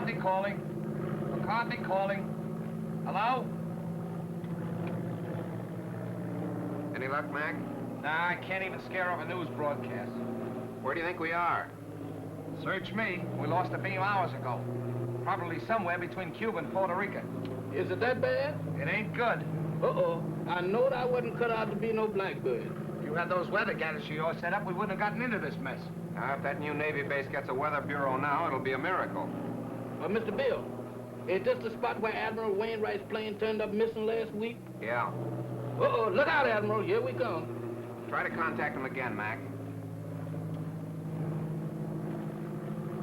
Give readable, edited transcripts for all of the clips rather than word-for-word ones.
McCarthy calling. McCarthy calling. Hello? Any luck, Mac? Nah, I can't even scare off a news broadcast. Where do you think we are? Search me. We lost a beam hours ago. Probably somewhere between Cuba and Puerto Rico. Is it that bad? It ain't good. Uh-oh. I knowed I wasn't cut out to be no blackbird. If you had those weather gadgets of yours set up, we wouldn't have gotten into this mess. Now, if that new Navy base gets a weather bureau now, it'll be a miracle. Mr. Bill, is this the spot where Admiral Wainwright's plane turned up missing last week? Yeah. Uh-oh. Look out, Admiral. Here we come. Try to contact him again, Mac.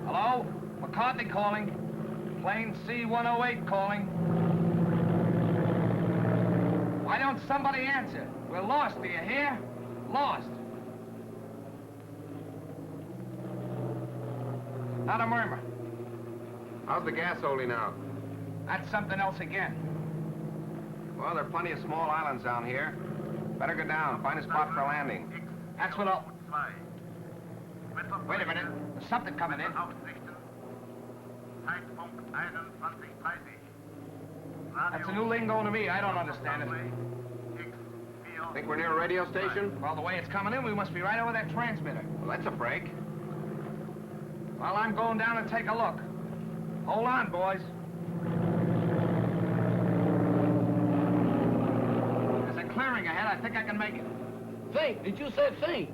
Hello? McCarthy calling. Plane C-108 calling. Why don't somebody answer? We're lost, do you hear? Lost. Not a murmur. How's the gas holding out? That's something else again. Well, there are plenty of small islands down here. Better go down, find a spot for landing. That's what I'll... Wait a minute. There's something coming in. That's a new lingo to me. I don't understand it. Think we're near a radio station? Well, the way it's coming in, we must be right over that transmitter. Well, that's a break. Well, I'm going down and take a look. Hold on, boys. There's a clearing ahead. I think I can make it. Think. Did you say think?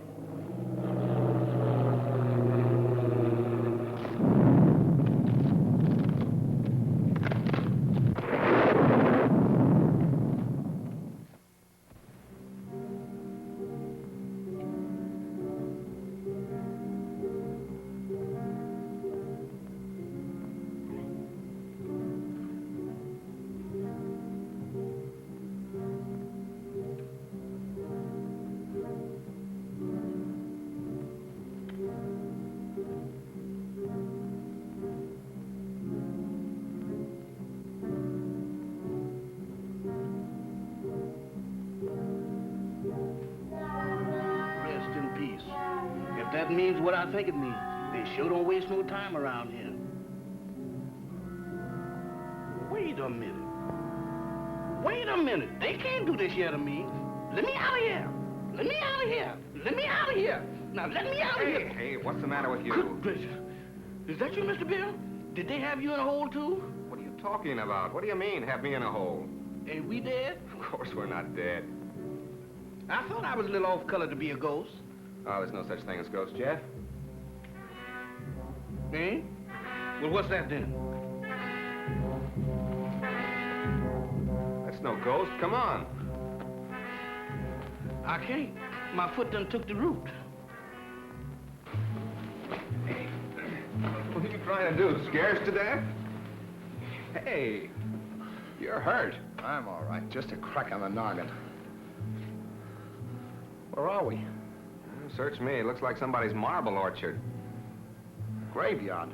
That means what I think it means. They sure don't waste no time around here. Wait a minute. Wait a minute. They can't do this here to me. Let me out of here. Let me out of here. Let me out of here. Now, let me out of here. Hey, what's the matter with you? Good gracious. Is that you, Mr. Bill? Did they have you in a hole, too? What are you talking about? What do you mean, have me in a hole? Ain't we dead? Of course we're not dead. I thought I was a little off-color to be a ghost. Oh, there's no such thing as ghosts, Jeff. Eh? Well, what's that then? That's no ghost. Come on. I can't. My foot done took the root. Hey, what are you trying to do? Scare us to death? Hey, you're hurt. I'm all right. Just a crack on the noggin. Where are we? Search me. It looks like somebody's marble orchard. Graveyard.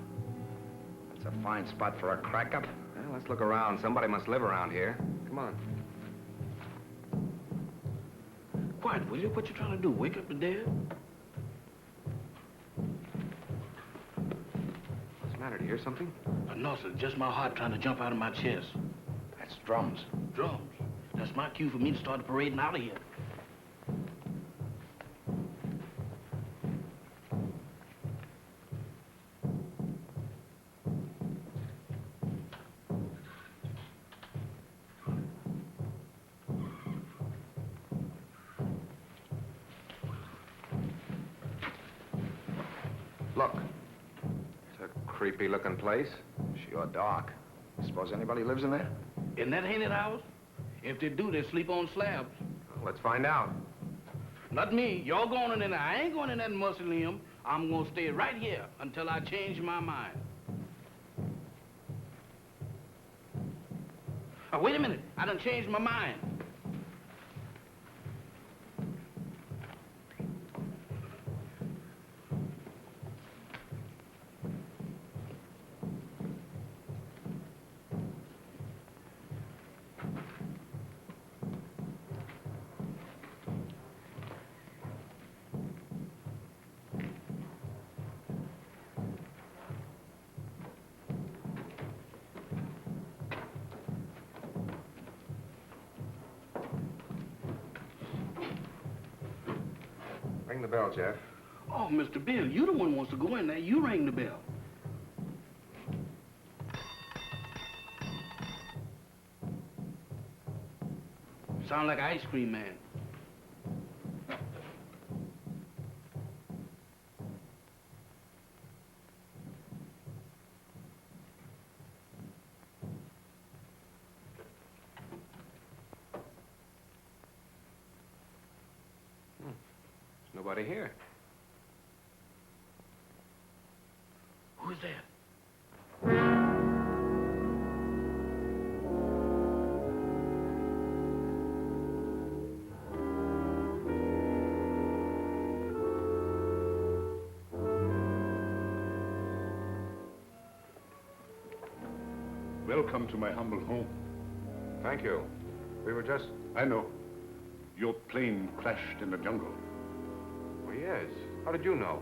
That's a fine spot for a crack-up. Well, let's look around. Somebody must live around here. Come on. Quiet, will you? What you trying to do? Wake up the dead? What's the matter? Do you hear something? No, sir. Just my heart trying to jump out of my chest. That's drums. Drums? That's my cue for me to start parading out of here. Look. It's a creepy-looking place. Sure dark. Suppose anybody lives in there? In that haunted house? If they do, they sleep on slabs. Well, let's find out. Not me. Y'all going in there. I ain't going in that mausoleum. I'm going to stay right here until I change my mind. Oh, wait a minute. I done changed my mind. Ring the bell, Jeff. Oh, Mr. Bill, you the one who wants to go in there. You ring the bell. Sound like an ice cream man. There's nobody here. Who's that? Welcome to my humble home. Thank you. We were just... I know. Your plane crashed in the jungle. Oh, yes. How did you know?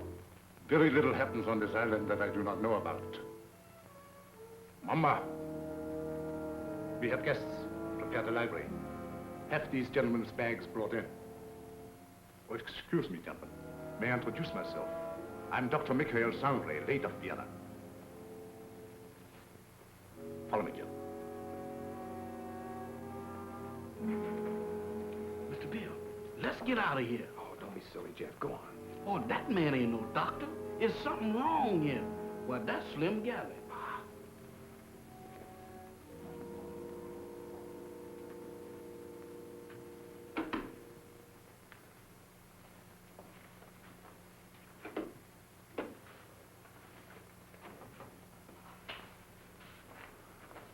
Very little happens on this island that I do not know about. Mama, we have guests. Prepare the library. Have these gentlemen's bags brought in. Oh, excuse me, gentlemen. May I introduce myself? I'm Dr. Michael Sangre, late of Vienna. Follow me, Jim. Mr. Bill, let's get out of here. Oh, don't be silly, Jeff. Go on. Oh, that man ain't no doctor. There's something wrong here. Well, that's Slim Galley.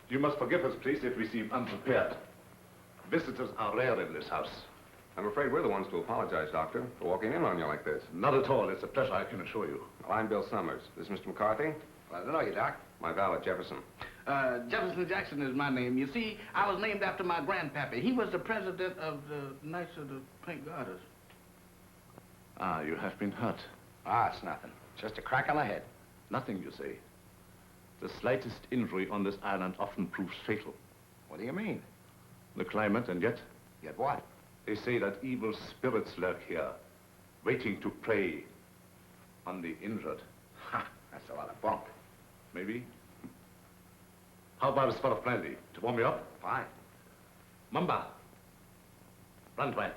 You must forgive us, please, if we seem unprepared. Visitors are rare in this house. I'm afraid we're the ones to apologize, Doctor, for walking in on you like this. Not at all. It's a pleasure, I can assure you. Well, I'm Bill Summers. This is Mr. McCarthy. Glad to know you, Doc. My valet, Jefferson. Jefferson Jackson is my name. You see, I was named after my grandpappy. He was the president of the Knights of the Pink Garters. Ah, you have been hurt. Ah, it's nothing. Just a crack on the head. Nothing, you say. The slightest injury on this island often proves fatal. What do you mean? The climate, and yet, Yet what? they say that evil spirits lurk here, waiting to prey on the injured. Ha, that's a lot of bunk. Maybe. How about a spot of brandy to warm you up? Fine. Mamba, run away.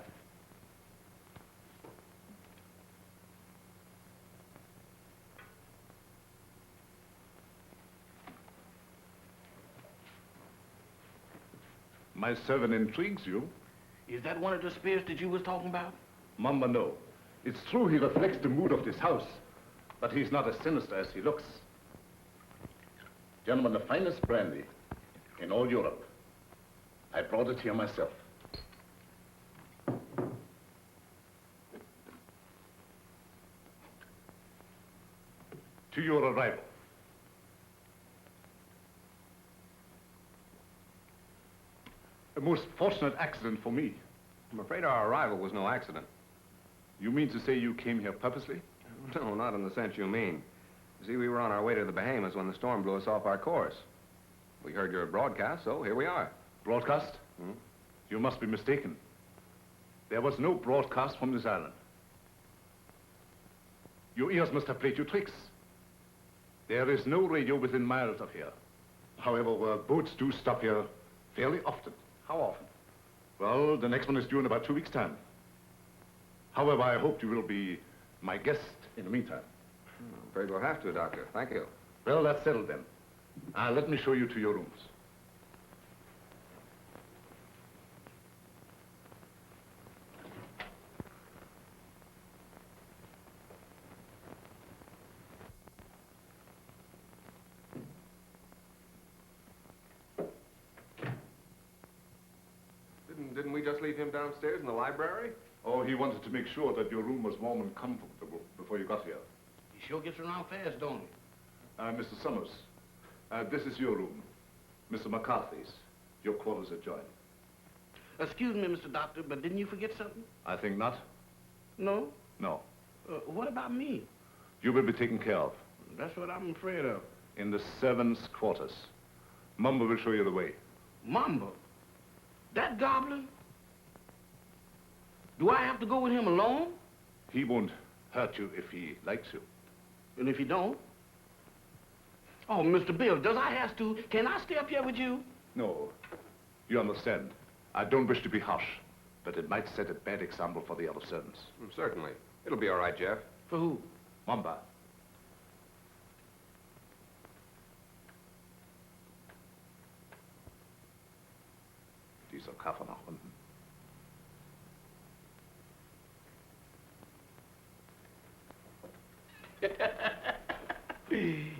My servant intrigues you. Is that one of the spirits that you was talking about? Mamba, no. It's true he reflects the mood of this house, but he's not as sinister as he looks. Gentlemen, the finest brandy in all Europe. I brought it here myself. To your arrival. A most fortunate accident for me. I'm afraid our arrival was no accident. You mean to say you came here purposely? No, not in the sense you mean. You see, we were on our way to the Bahamas when the storm blew us off our course. We heard your broadcast, so here we are. Broadcast? Hmm? You must be mistaken. There was no broadcast from this island. Your ears must have played you tricks. There is no radio within miles of here. However, boats do stop here fairly often. How often? Well, the next one is due in about 2 weeks' time. However, I hope you will be my guest in the meantime. I'm afraid we'll have to, Doctor. Thank you. Well, that's settled then. Let me show you to your rooms. Didn't we just leave him downstairs in the library? Oh, he wanted to make sure that your room was warm and comfortable before you got here. He sure gets around fast, don't he? Mr. Summers, this is your room. Mr. McCarthy's. Your quarters adjoin. Excuse me, Mr. Doctor, but didn't you forget something? I think not. No? No. What about me? You will be taken care of. That's what I'm afraid of. In the servants' quarters. Mumba will show you the way. Mamba? That goblin? Do I have to go with him alone? He won't hurt you if he likes you. And if he don't? Oh, Mr. Bill, does I have to? Can I stay up here with you? No. You understand. I don't wish to be harsh, but it might set a bad example for the other servants. Certainly. It'll be all right, Jeff. For who? Mamba. Dieser Kaffer nach unten.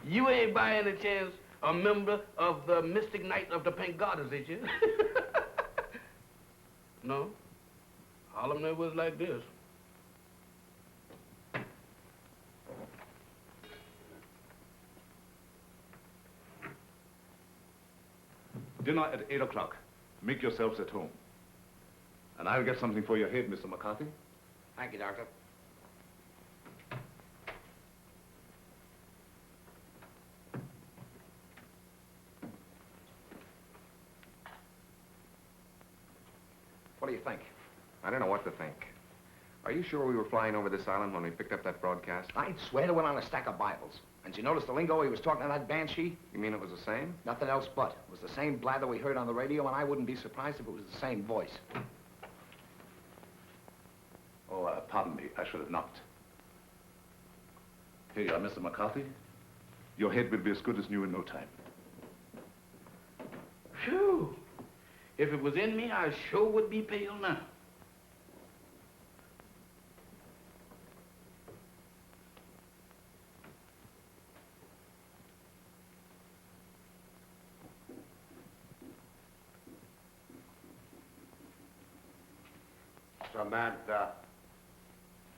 You ain't by any chance a member of the Mystic Knight of the Pink Garters, ain't you? No? Harlem never was like this. Dinner at 8 o'clock. Make yourselves at home. And I'll get something for your head, Mr. McCarthy. Thank you, Doctor. What do you think? I don't know what to think. Are you sure we were flying over this island when we picked up that broadcast? I'd swear to it on a stack of Bibles. And you notice the lingo he was talking to that banshee? You mean it was the same? Nothing else but. It was the same blather we heard on the radio, and I wouldn't be surprised if it was the same voice. Oh, pardon me. I should have knocked. Here you are, Mr. McCarthy. Your head will be as good as new in no time. Phew. If it was in me, I sure would be pale now. Samantha.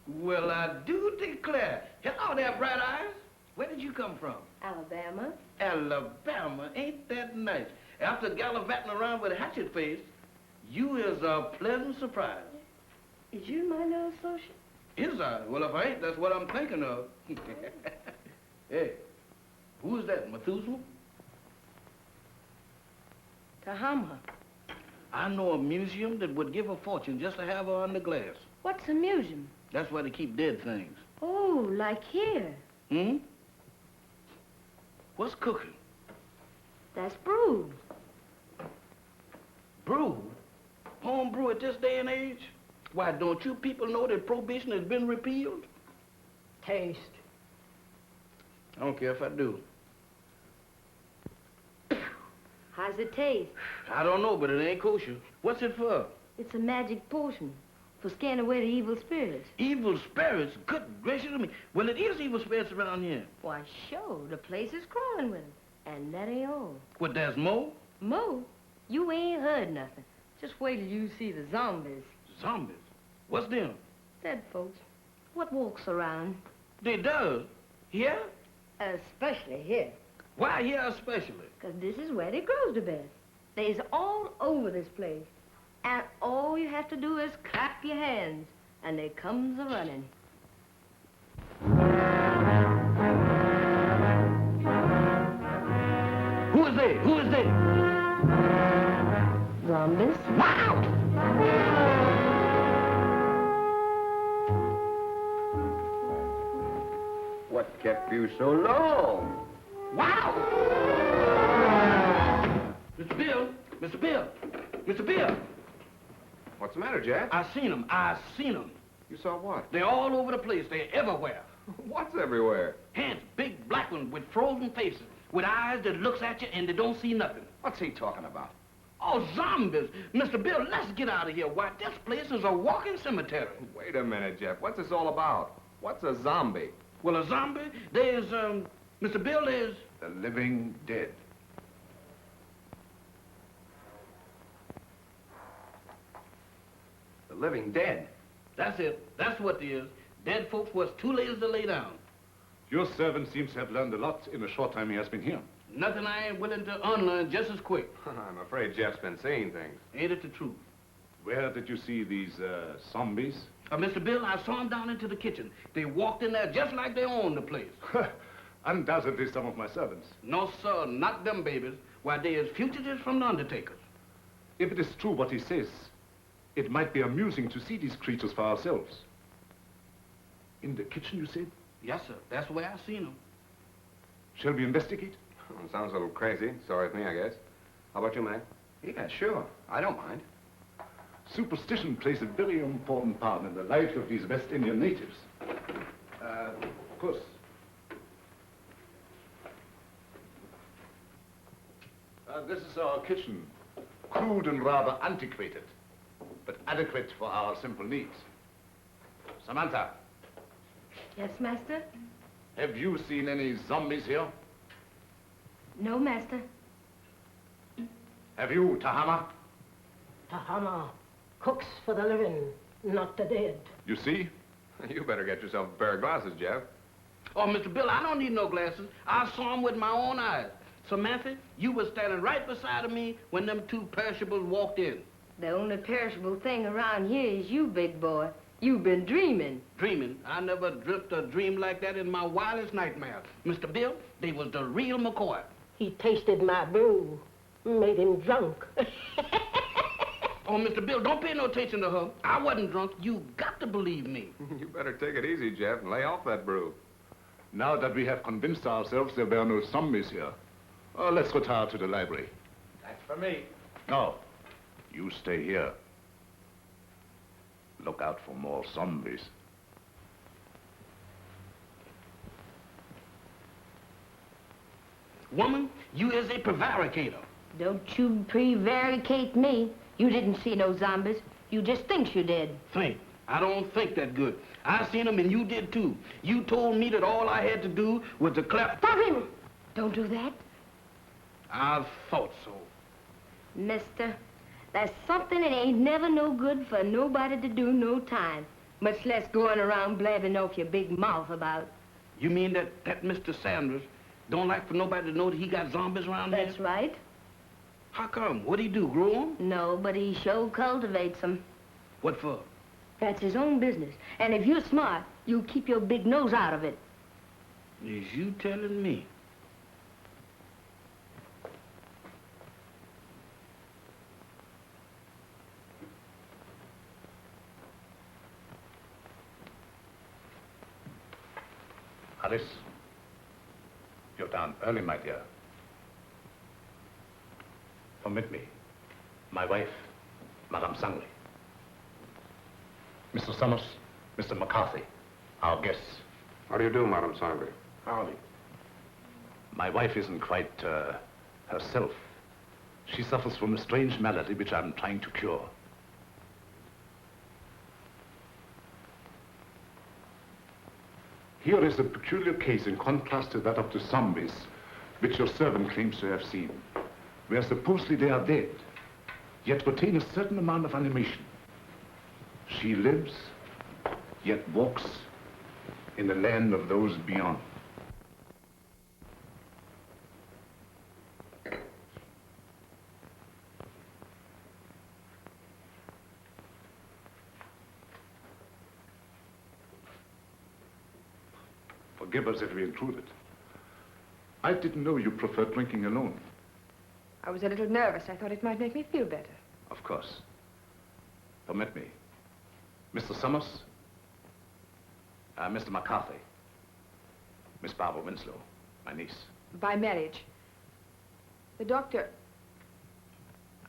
Well, I do declare. Hello there, Bright Eyes. Where did you come from? Alabama. Alabama. Ain't that nice? After gallivanting around with a hatchet face, you is a pleasant surprise. Is you my little associate? Is I? Well, if I ain't, that's what I'm thinking of. Hey, who's that, Methuselah? Tahama. I know a museum that would give a fortune just to have her under glass. What's a museum? That's where they keep dead things. Oh, like here. Hmm? What's cooking? That's brew. Brew? Home brew at this day and age? Why, don't you people know that prohibition has been repealed? Taste. I don't care if I do. How's it taste? I don't know, but it ain't kosher. What's it for? It's a magic potion for scaring away the evil spirits. Evil spirits? Good gracious of me. Well, it is evil spirits around here. Why, sure, the place is crawling with them. And that ain't all. What, there's more? Mo, you ain't heard nothing. Just wait till you see the zombies. Zombies? What's them? Dead folks. What walks around? They does? Here? Especially here. Why here especially? Because this is where they grows the best. They's all over this place. And all you have to do is clap your hands, and they comes a-running. Who is they? Who is they? Zombies? Wow! What kept you so long? Wow! Mr. Bill! Mr. Bill! Mr. Bill! What's the matter, Jeff? I seen them. I seen them. You saw what? They're all over the place. They're everywhere. What's everywhere? Hands, big black ones with frozen faces, with eyes that looks at you and they don't see nothing. What's he talking about? Oh, zombies! Mr. Bill, let's get out of here. Why, this place is a walking cemetery. Wait a minute, Jeff. What's this all about? What's a zombie? Well, a zombie, there's, Mr. Bill, there's... The living dead. The living dead. That's it. That's what it is. Dead folks was too lazy to lay down. Your servant seems to have learned a lot in the short time he has been here. Nothing I ain't willing to unlearn just as quick. I'm afraid Jeff's been seeing things. Ain't it the truth? Where did you see these, zombies? Mr. Bill, I saw them down into the kitchen. They walked in there just like they owned the place. Undoubtedly some of my servants. No, sir, not them babies. Why, they is fugitives from the undertakers. If it is true what he says, it might be amusing to see these creatures for ourselves. In the kitchen, you said? Yes, sir. That's where I seen him. Shall we investigate? Well, sounds a little crazy. Sorry with me, I guess. How about you, man? Yeah, sure. I don't mind. Superstition plays a very important part in the life of these West Indian natives. Of course. This is our kitchen. Crude and rather antiquated, but adequate for our simple needs. Samantha, Yes, master? have you seen any zombies here? No, master. Have you, Tahama? Tahama cooks for the living, not the dead. You see? You better get yourself a pair of glasses, Jeff. Oh, Mr. Bill, I don't need no glasses. I saw him with my own eyes. Samantha, you was standing right beside of me when them two perishables walked in. The only perishable thing around here is you, big boy. You've been dreaming. Dreaming? I never dreamt a dream like that in my wildest nightmares. Mr. Bill, they was the real McCoy. He tasted my brew, made him drunk. Oh, Mr. Bill, don't pay no attention to her. I wasn't drunk. You got to believe me. You better take it easy, Jeff, and lay off that brew. Now that we have convinced ourselves there were no zombies here, let's retire to the library. That's for me. No, you stay here. Look out for more zombies. Woman, you is a prevaricator. Don't you prevaricate me. You didn't see no zombies. You just think you did. Think. I don't think that good. I seen them and you did too. You told me that all I had to do was to clap. Stop him! Don't do that. I thought so. Mister, there's something that ain't never no good for nobody to do no time. Much less going around blabbing off your big mouth about. You mean that Mr. Sanders don't like for nobody to know that he got zombies around That's here? right. How come? What'd he do, grow them? No, but he sure cultivates them. What for? That's his own business. And if you're smart, you'll keep your big nose out of it. Is you telling me? Alice, you're down early, my dear. Permit me. My wife, Madame Sangley. Mr. Summers, Mr. McCarthy, our guests. How do you do, Madame Sangley? Howdy. My wife isn't quite, herself. She suffers from a strange malady which I'm trying to cure. Here is a peculiar case in contrast to that of the zombies, which your servant claims to have seen, where supposedly they are dead, yet retain a certain amount of animation. She lives, yet walks in the land of those beyond. Forgive us if we intruded. I didn't know you preferred drinking alone. I was a little nervous. I thought it might make me feel better. Of course. Permit me. Mr. Summers, Mr. McCarthy, Miss Barbara Winslow, my niece. By marriage. The doctor...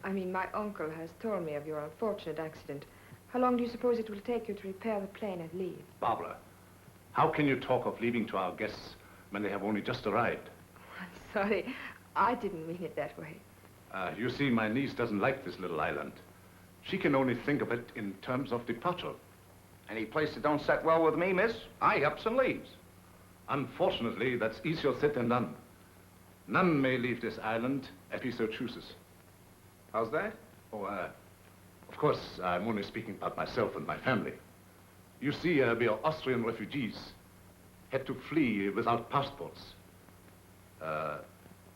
my uncle has told me of your unfortunate accident. How long do you suppose it will take you to repair the plane and leave? Barbara, how can you talk of leaving to our guests when they have only just arrived? I'm sorry. I didn't mean it that way. You see, my niece doesn't like this little island. She can only think of it in terms of departure. Any place that don't set well with me, miss, I ups and leaves. Unfortunately, that's easier said than done. None may leave this island if he so chooses. How's that? Oh, of course, I'm only speaking about myself and my family. You see, we are Austrian refugees, had to flee without passports.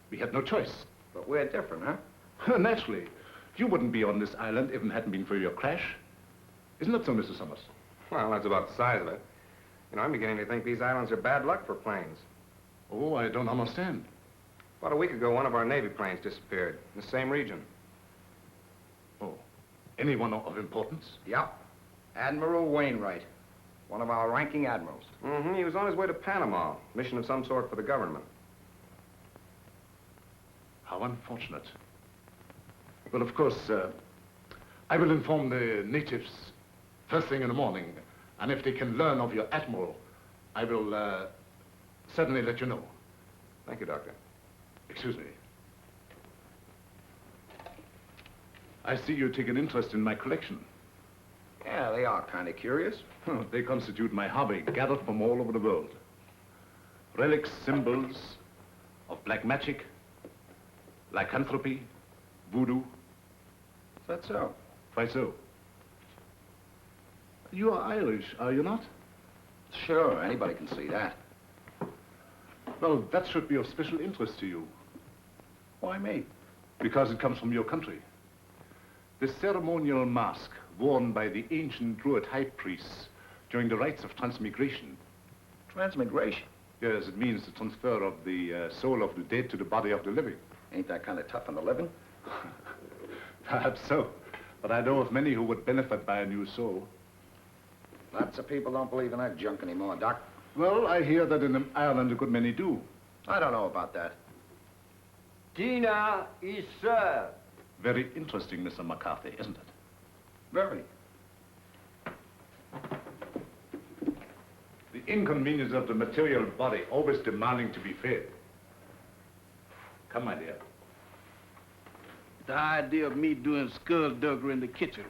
We had no choice. But we're different, huh? Naturally. You wouldn't be on this island if it hadn't been for your crash. Isn't that so, Mr. Summers? Well, that's about the size of it. You know, I'm beginning to think these islands are bad luck for planes. Oh, I don't understand. About a week ago, one of our Navy planes disappeared in the same region. Oh, anyone of importance? Yep. Admiral Wainwright. One of our ranking admirals. Mm-hmm. He was on his way to Panama. Mission of some sort for the government. How unfortunate. Well, of course, I will inform the natives first thing in the morning. And if they can learn of your admiral, I will certainly let you know. Thank you, Doctor. Excuse me. I see you take an interest in my collection. Yeah, they are kind of curious. They constitute my hobby, gathered from all over the world. Relics, symbols of black magic, lycanthropy, voodoo. Is that so? Why so? You are Irish, are you not? Sure, anybody can see that. Well, that should be of special interest to you. Why me? Because it comes from your country. The ceremonial mask worn by the ancient Druid high priests during the rites of transmigration. Transmigration? Yes, it means the transfer of the soul of the dead to the body of the living. Ain't that kind of tough on the living? Perhaps so. But I know of many who would benefit by a new soul. Lots of people don't believe in that junk anymore, Doc. Well, I hear that in Ireland a good many do. I don't know about that. Dinner is served. Very interesting, Mr. McCarthy, isn't it? Very. The inconvenience of the material body always demanding to be fed. Come, my dear. The idea of me doing skullduggery in the kitchen.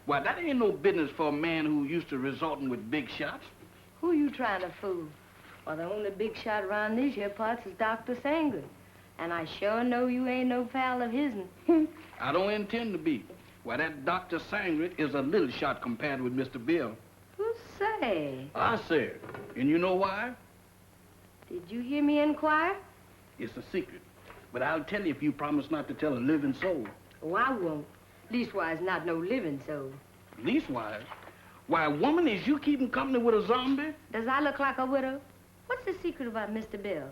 Why, that ain't no business for a man who used to resorting with big shots. Who you trying to fool? Well, the only big shot around these here parts is Dr. Sangren. And I sure know you ain't no pal of his'n. I don't intend to be. Why, that Dr. Sangren is a little shot compared with Mr. Bill. Who say? I said. And you know why? Did you hear me inquire? It's a secret. But I'll tell you if you promise not to tell a living soul. Oh, I won't. Leastwise, not no living soul. Leastwise? Why, woman, is you keeping company with a zombie? Does I look like a widow? What's the secret about Mr. Bill?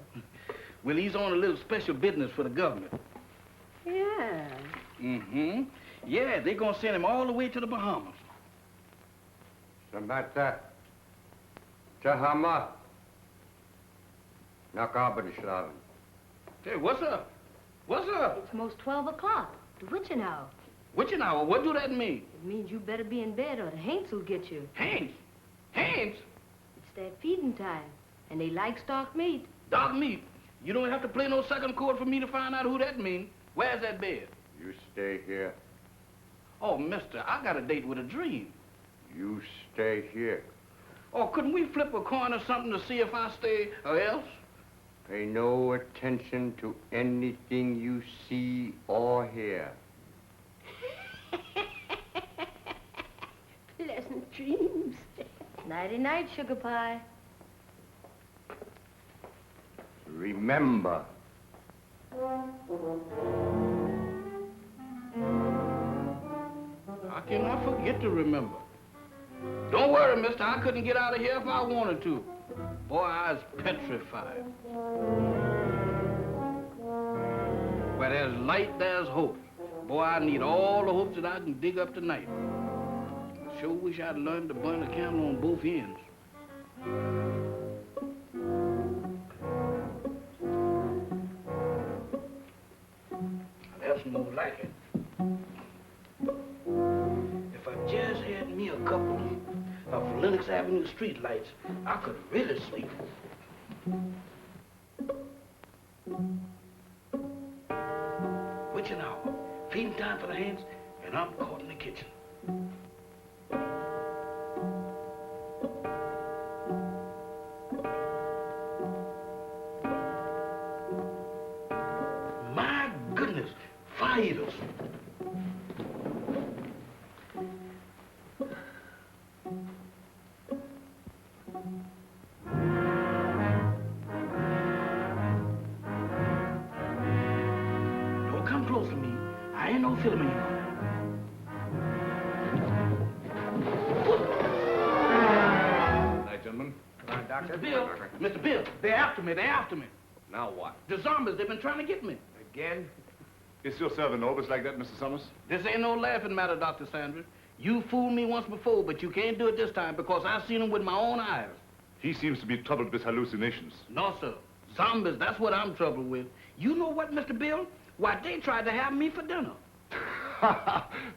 Well, he's on a little special business for the government. Yeah. Mm-hmm. Yeah, they're gonna send him all the way to the Bahamas. Samata. Tahama. Nakabadishlaven. Hey, what's up? What's up? It's most 12 o'clock. The witching hour. Witching hour? What do that mean? It means you better be in bed or the Haints will get you. Haints? Haints? It's their feeding time, and they like stock meat. Dog meat? You don't have to play no second chord for me to find out who that means. Where's that bed? You stay here. Oh, mister, I got a date with a dream. You stay here. Oh, couldn't we flip a coin or something to see if I stay or else? Pay no attention to anything you see or hear. Pleasant dreams. Nighty-night, sugar pie. Remember. How can I forget to remember? Don't worry, mister. I couldn't get out of here if I wanted to. Boy, I was petrified. Where there's light, there's hope. Boy, I need all the hopes that I can dig up tonight. I sure wish I'd learned to burn a candle on both ends. That's more like it. If I just had me a couple of Lenox Avenue streetlights, I could really sleep. Witching hour, feeding time for the hands, and I'm caught in the kitchen. My goodness, fire eaters. Don't come close to me. I ain't no filming you. Night, gentlemen. Come on, Doctor. Bill, Mr. Bill, they're after me, they're after me. Now what? The zombies, they've been trying to get me. Again? Is your servant always like that, Mr. Summers? This ain't no laughing matter, Dr. Sanders. You fooled me once before, but you can't do it this time because I've seen him with my own eyes. He seems to be troubled with hallucinations. No, sir. Zombies, that's what I'm troubled with. You know what, Mr. Bill? Why, they tried to have me for dinner.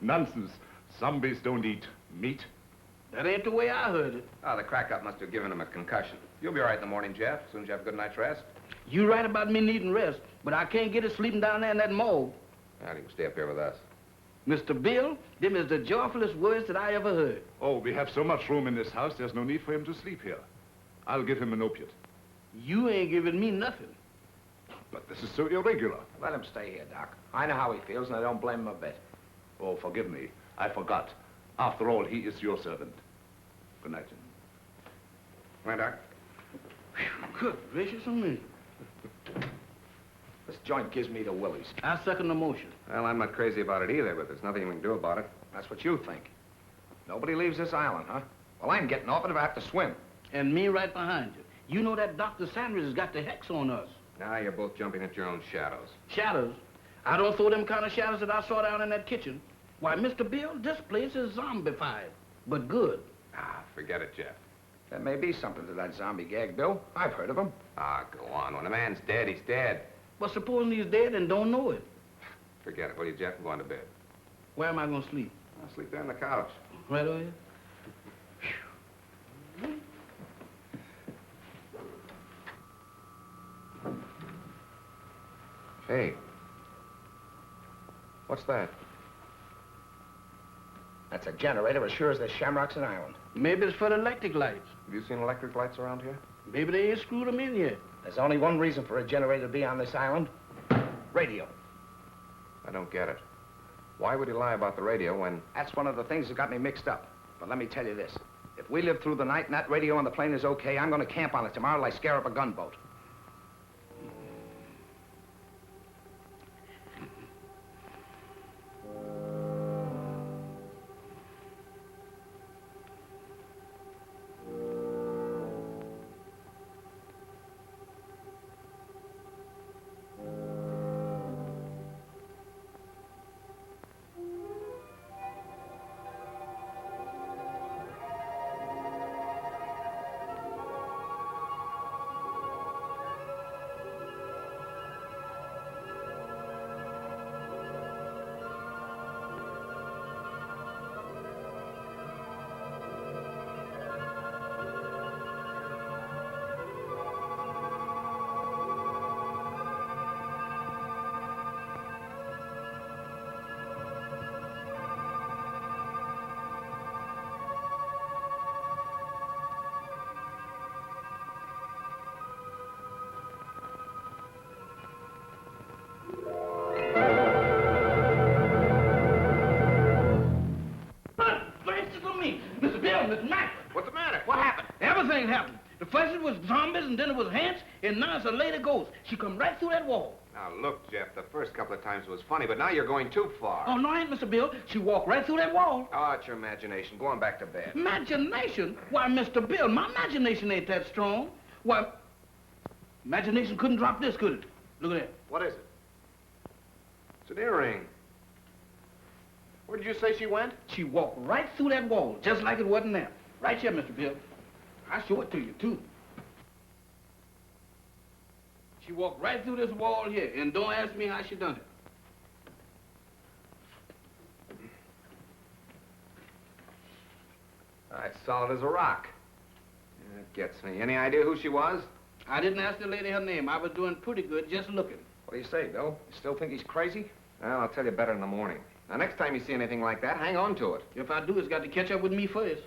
Nonsense. Zombies don't eat meat. That ain't the way I heard it. Oh, the crack-up must have given him a concussion. You'll be all right in the morning, Jeff, as soon as you have a good night's rest. You right about me needing rest, but I can't get it sleeping down there in that morgue. Now, you can stay up here with us. Mr. Bill, them is the joyfulest words that I ever heard. Oh, we have so much room in this house, there's no need for him to sleep here. I'll give him an opiate. You ain't giving me nothing. But this is so irregular. Let him stay here, Doc. I know how he feels, and I don't blame him a bit. Oh, forgive me. I forgot. After all, he is your servant. Good night, Jim. Come on, Doc. Good gracious of me. This joint gives me the willies. I second the motion. Well, I'm not crazy about it either, but there's nothing we can do about it. That's what you think. Nobody leaves this island, huh? Well, I'm getting off it if I have to swim. And me right behind you. You know that Dr. Sanders has got the hex on us. Now you're both jumping at your own shadows. Shadows? I don't throw them kind of shadows that I saw down in that kitchen. Why, Mr. Bill, this place is zombified, but good. Ah, forget it, Jeff. There may be something to that zombie gag, Bill. I've heard of them. Ah, go on. When a man's dead, he's dead. But supposing he's dead and don't know it. Forget it, will you, Jeff? I'm going to bed. Where am I going to sleep? I'll sleep there on the couch. Right over here? Hey. What's that? That's a generator as sure as there's shamrocks in Ireland. Maybe it's for the electric lights. Have you seen electric lights around here? Maybe they ain't screwed them in yet. There's only one reason for a generator to be on this island. Radio. I don't get it. Why would he lie about the radio when... That's one of the things that got me mixed up. But let me tell you this. If we live through the night and that radio on the plane is okay, I'm going to camp on it tomorrow like scare up a gunboat. What's the matter? What happened? Everything happened. The first it was zombies, and then it was ants, and now it's a lady ghost. She come right through that wall. Now, look, Jeff, the first couple of times it was funny, but now you're going too far. Oh, no, I ain't, Mr. Bill. She walked right through that wall. Oh, it's your imagination. Go on back to bed. Imagination? Why, Mr. Bill, my imagination ain't that strong. Why, imagination couldn't drop this, could it? Look at that. What is it? It's an earring. Where did you say she went? She walked right through that wall, just like it wasn't there. Right here, Mr. Bill. I'll show it to you, too. She walked right through this wall here, and don't ask me how she done it. It's solid as a rock. That gets me. Any idea who she was? I didn't ask the lady her name. I was doing pretty good just looking. What do you say, Bill? You still think he's crazy? Well, I'll tell you better in the morning. Now, next time you see anything like that, hang on to it. If I do, it's got to catch up with me first.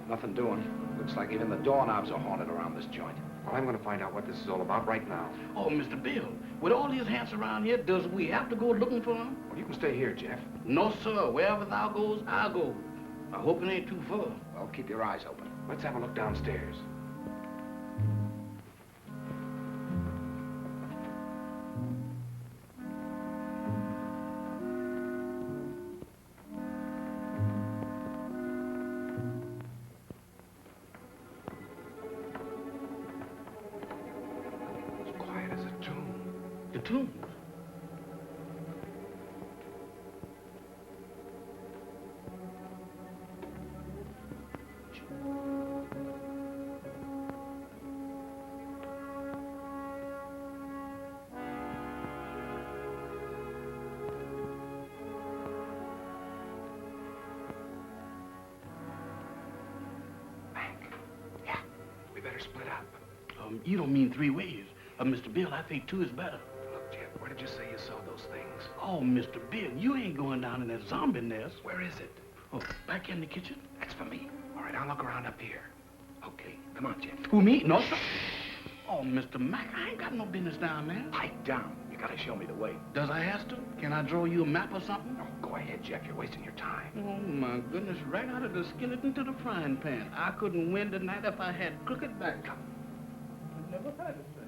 Nothing doing. Looks like even the doorknobs are haunted around this joint. Well, I'm going to find out what this is all about right now. Oh, Mr. Bill, with all these hands around here, does we have to go looking for them? Well, you can stay here, Jeff. No, sir. Wherever thou goes, I'll go. I hope it ain't too far. Well, keep your eyes open. Let's have a look downstairs. Cartoons. Split up. You don't mean 3 ways. Mr. Bill, I think 2 is better. Look, Jeff, where did you say you saw those things? Oh, Mr. Bill, you ain't going down in that zombie nest. Where is it? Oh, back in the kitchen? That's for me. All right, I'll look around up here. Okay, come on, Jeff. Who, me? No, sir. Oh, Mr. Mac, I ain't got no business down there. Pipe down. You gotta show me the way. Does I have to? Can I draw you a map or something? No, go ahead, Jeff. You're wasting your time. Oh, my goodness, right out of the skillet into the frying pan. I couldn't win tonight if I had crooked back. Come. Never had it, sir.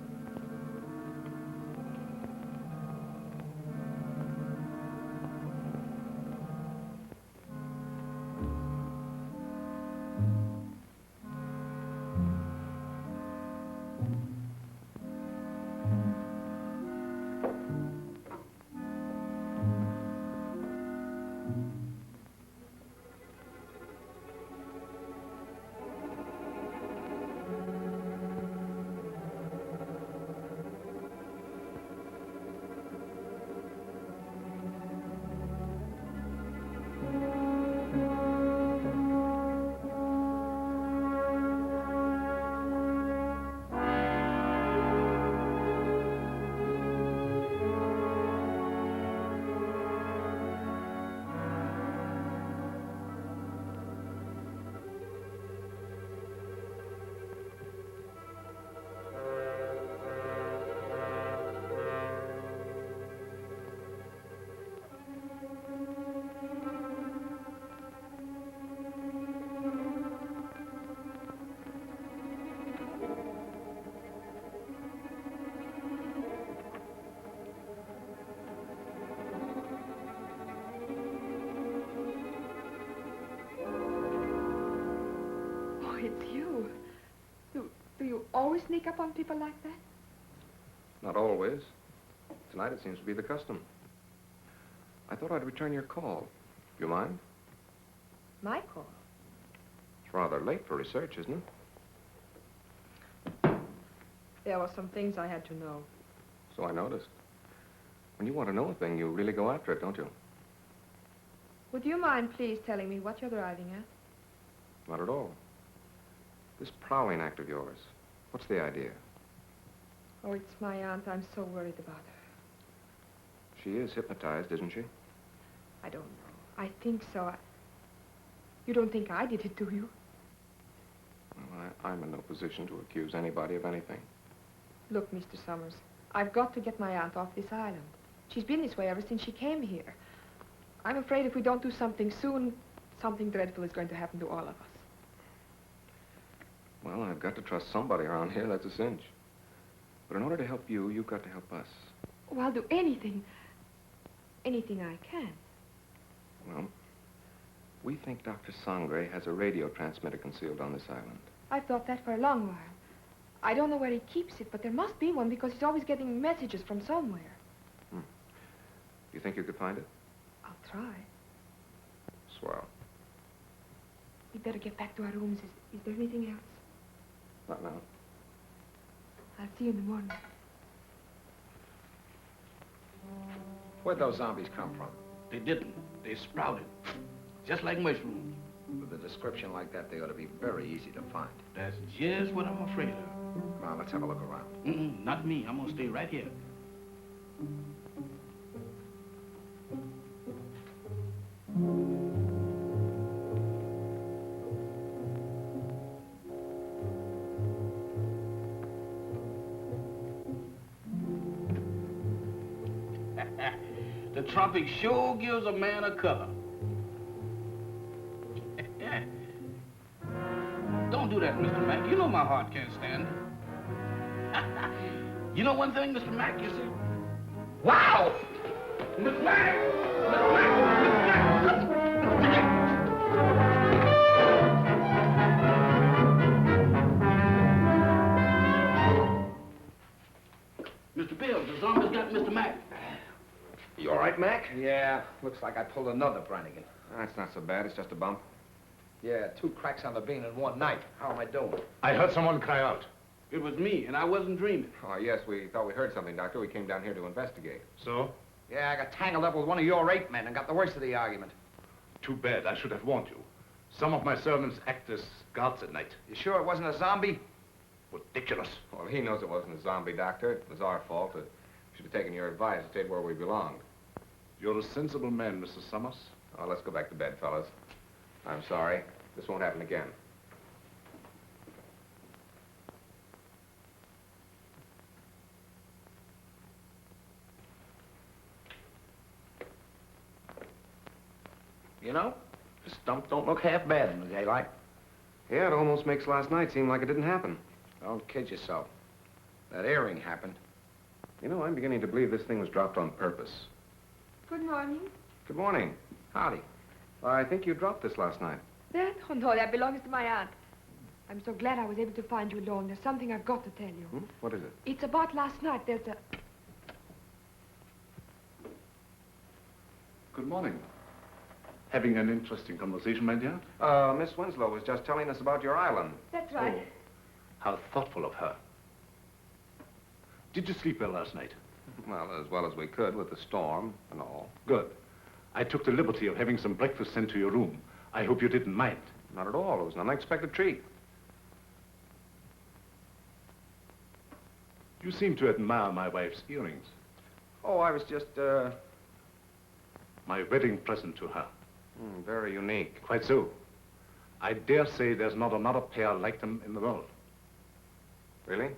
It's you. Do you always sneak up on people like that? Not always. Tonight it seems to be the custom. I thought I'd return your call. You mind? My call? It's rather late for research, isn't it? There were some things I had to know. So I noticed. When you want to know a thing, you really go after it, don't you? Would you mind please telling me what you're driving at? Not at all. This prowling act of yours, what's the idea? Oh, it's my aunt. I'm so worried about her. She is hypnotized, isn't she? I don't know. I think so. You don't think I did it, do you? Well, I'm in no position to accuse anybody of anything. Look, Mr. Summers, I've got to get my aunt off this island. She's been this way ever since she came here. I'm afraid if we don't do something soon, something dreadful is going to happen to all of us. Well, I've got to trust somebody around here, that's a cinch. But in order to help you, you've got to help us. Oh, I'll do anything I can. Well, we think Dr. Sangre has a radio transmitter concealed on this island. I've thought that for a long while. I don't know where he keeps it, but there must be one because he's always getting messages from somewhere. Do you think you could find it? I'll try. Swell. We'd better get back to our rooms. Is there anything else? Not now. I'll see you in the morning. Where'd those zombies come from? They didn't. They sprouted. Just like mushrooms. With a description like that, they ought to be very easy to find. That's just what I'm afraid of. Come on, let's have a look around. Not me. I'm gonna stay right here. The tropic sure gives a man a color. Don't do that, Mr. Mack. You know my heart can't stand it. You know one thing, Mr. Mack, you see? Wow! Mr. Mack! Mr. Mack! Mr. Mack! Mr. Bill, the zombies got Mr. Mack. You all right, Mac? Yeah, looks like I pulled another Brannigan. That's not so bad. It's just a bump. Yeah, 2 cracks on the bean in one night. How am I doing? I heard someone cry out. It was me, and I wasn't dreaming. Oh, yes, we thought we heard something, Doctor. We came down here to investigate. So? Yeah, I got tangled up with one of your 8 men and got the worst of the argument. Too bad. I should have warned you. Some of my servants act as guards at night. You sure it wasn't a zombie? Ridiculous. Well, he knows it wasn't a zombie, Doctor. It was our fault. We should have taken your advice and stayed where we belonged. You're a sensible man, Mr. Summers. Oh, let's go back to bed, fellas. I'm sorry. This won't happen again. You know, the stump don't look half bad in the daylight. Yeah, it almost makes last night seem like it didn't happen. Don't kid yourself. That earring happened. You know, I'm beginning to believe this thing was dropped on purpose. Good morning. Good morning. Howdy. I think you dropped this last night. That? Oh, no, that belongs to my aunt. I'm so glad I was able to find you alone. There's something I've got to tell you. Hmm? What is it? It's about last night. There's a... Good morning. Having an interesting conversation, my dear? Miss Winslow was just telling us about your island. That's right. Oh, how thoughtful of her. Did you sleep well last night? Well as we could with the storm and all. Good. I took the liberty of having some breakfast sent to your room. I hope you didn't mind. Not at all. It was an unexpected treat. You seem to admire my wife's earrings. Oh, I was just, My wedding present to her. Very unique. Quite so. I dare say there's not another pair like them in the world. Really?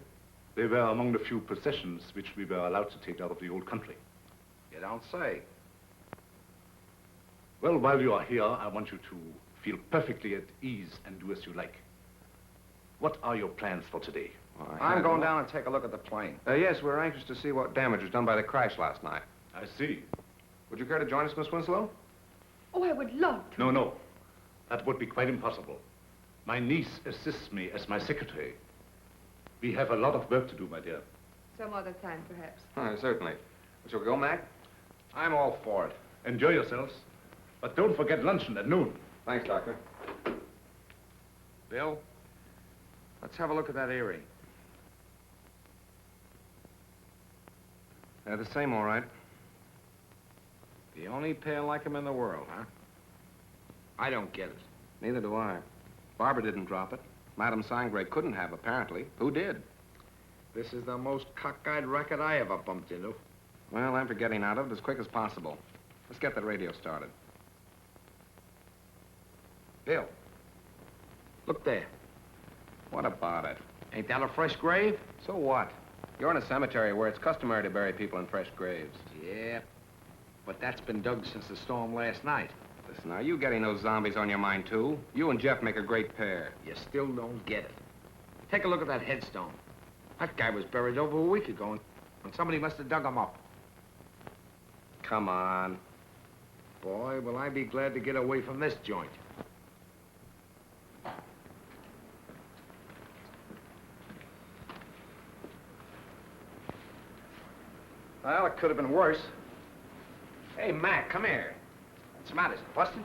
They were among the few possessions which we were allowed to take out of the old country. You don't say. Well, while you are here, I want you to feel perfectly at ease and do as you like. What are your plans for today? I'm going down and take a look at the plane. Yes, we're anxious to see what damage was done by the crash last night. I see. Would you care to join us, Miss Winslow? Oh, I would love to. No. That would be quite impossible. My niece assists me as my secretary. We have a lot of work to do, my dear. Some other time, perhaps. Certainly. Shall we go, Mac? I'm all for it. Enjoy yourselves. But don't forget luncheon at noon. Thanks, Doctor. Bill, let's have a look at that earring. The same, all right. The only pair like him in the world, huh? I don't get it. Neither do I. Barbara didn't drop it. Madame Sangre couldn't have, apparently. Who did? This is the most cockeyed racket I ever bumped into. Well, I'm for getting out of it as quick as possible. Let's get that radio started. Bill, look there. What about it? Ain't that a fresh grave? So what? You're in a cemetery where it's customary to bury people in fresh graves. Yeah, but that's been dug since the storm last night. Listen, are you getting those zombies on your mind, too? You and Jeff make a great pair. You still don't get it. Take a look at that headstone. That guy was buried over a week ago, and somebody must have dug him up. Come on. Boy, will I be glad to get away from this joint. Well, it could have been worse. Hey, Mac, come here. What's the matter? Is it busted?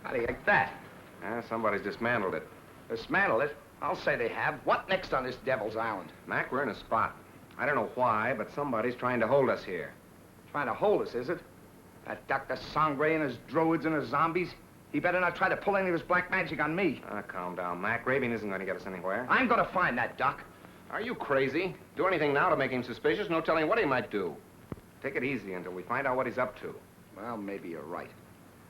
How do you like that? Somebody's dismantled it. Dismantle it? I'll say they have. What next on this Devil's Island? Mac, we're in a spot. I don't know why, but somebody's trying to hold us here. Trying to hold us, is it? That Dr. Sangre and his druids and his zombies? He better not try to pull any of his black magic on me. Calm down, Mac. Raving isn't going to get us anywhere. I'm gonna find that Doc. Are you crazy? Do anything now to make him suspicious? No telling what he might do. Take it easy until we find out what he's up to. Well, maybe you're right.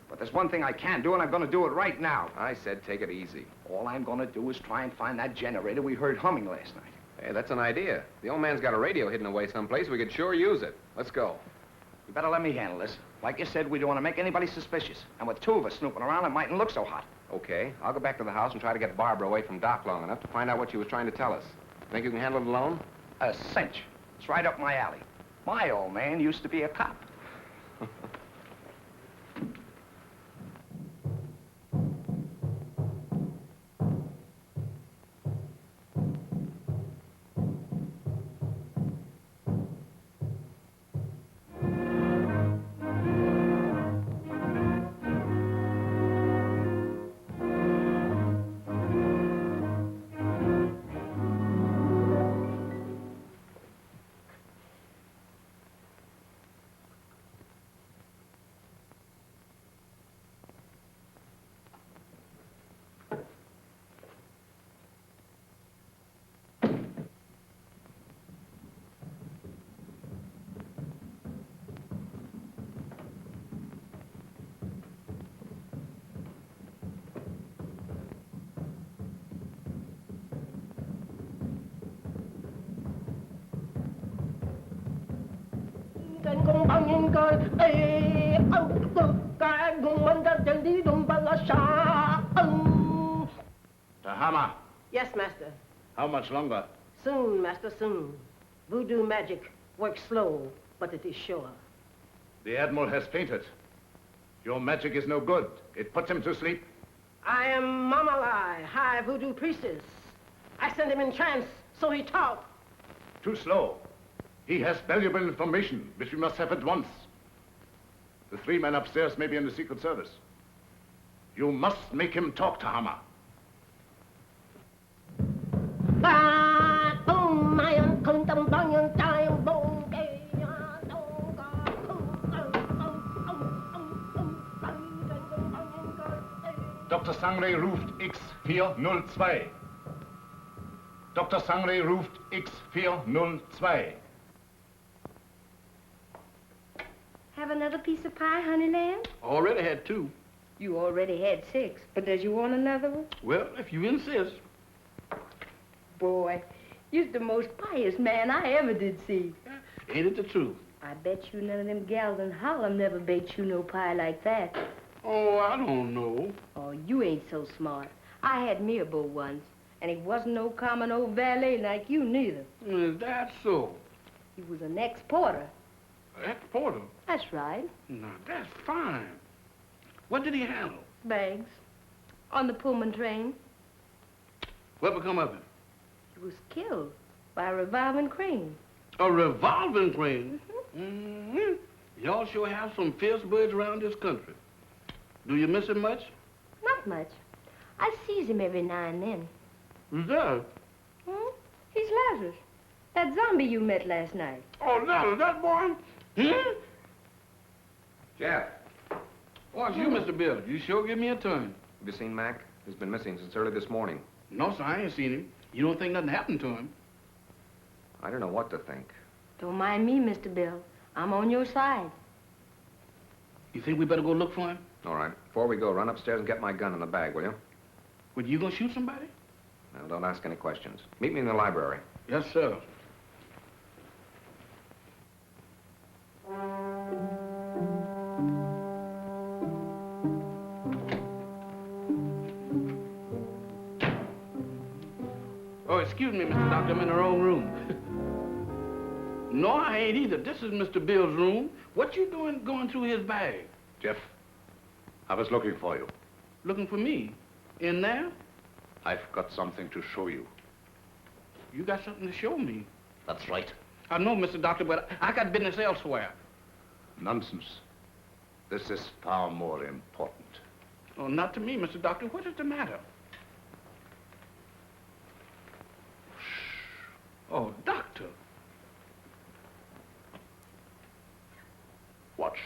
But there's one thing I can do, and I'm gonna do it right now. I said take it easy. All I'm gonna do is try and find that generator we heard humming last night. Hey, that's an idea. The old man's got a radio hidden away someplace. We could sure use it. Let's go. You better let me handle this. Like you said, we don't want to make anybody suspicious. And with 2 of us snooping around, it mightn't look so hot. Okay. I'll go back to the house and try to get Barbara away from Doc long enough to find out what she was trying to tell us. Think you can handle it alone? A cinch. It's right up my alley. My old man used to be a cop. Tahama, Yes, master. how much longer? Soon, master, soon. Voodoo magic works slow, but it is sure. The Admiral has fainted. Your magic is no good. It puts him to sleep. I am Mamalai, high voodoo priestess. I sent him in trance, so he talk. Too slow. He has valuable information, which we must have at once. The 3 men upstairs may be in the Secret Service. You must make him talk, Tahama. Dr. Sangre ruft X402. Dr. Sangre ruft X402. Have another piece of pie, honey lamb? Already had 2. You already had 6, but does you want another one? Well, if you insist. Boy, you're the most pious man I ever did see. Ain't it the truth? I bet you none of them gals in Harlem never baked you no pie like that. Oh, I don't know. Oh, you ain't so smart. I had me a beau once, and he wasn't no common old valet like you neither. Is that so? He was an ex-porter. Ex-porter? That's right. Now, that's fine. What did he handle? Bags. On the Pullman train. What become of him? He was killed by a revolving crane. A revolving crane? Mm-hmm. Y'all sure have some fierce birds around this country. Do you miss him much? Not much. I sees him every now and then. Who's that? He's Lazarus. That zombie you met last night. Oh, Lazarus, that boy? Jeff, Oh, it's you, Mr. Bill. You sure give me a turn. have you seen Mac? He's been missing since early this morning. No, sir, I ain't seen him. You don't think nothing happened to him? I don't know what to think. Don't mind me, Mr. Bill. I'm on your side. You think we better go look for him? All right. Before we go, run upstairs and get my gun in the bag, will you? Well, you gonna shoot somebody? Now, don't ask any questions. Meet me in the library. Yes, sir. Oh, excuse me, Mr. Doctor, I'm in the wrong room. No, I ain't either. This is Mr. Bill's room. What you doing going through his bag? Jeff, I was looking for you. Looking for me? In there? I've got something to show you. You got something to show me. That's right. I know, Mr. Doctor, but I got business elsewhere. Nonsense. This is far more important. Oh, not to me, Mr. Doctor. What is the matter? Oh, Doctor. Watch.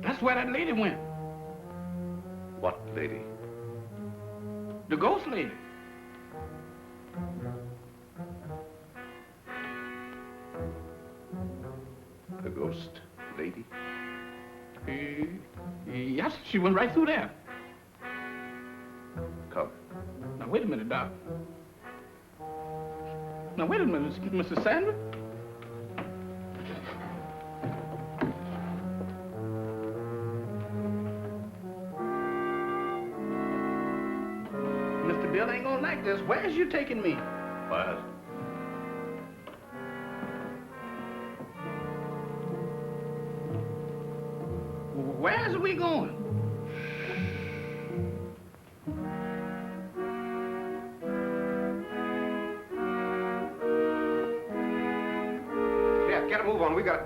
That's where that lady went. What lady? The ghost lady. The ghost lady? Yes, she went right through there. Come. Now, wait a minute, Doc. Now, wait a minute, Mr. Sandra. Mr. Bill ain't gonna like this. Where's you taking me? Well, Where's we going? Jeff, get a move on. We got...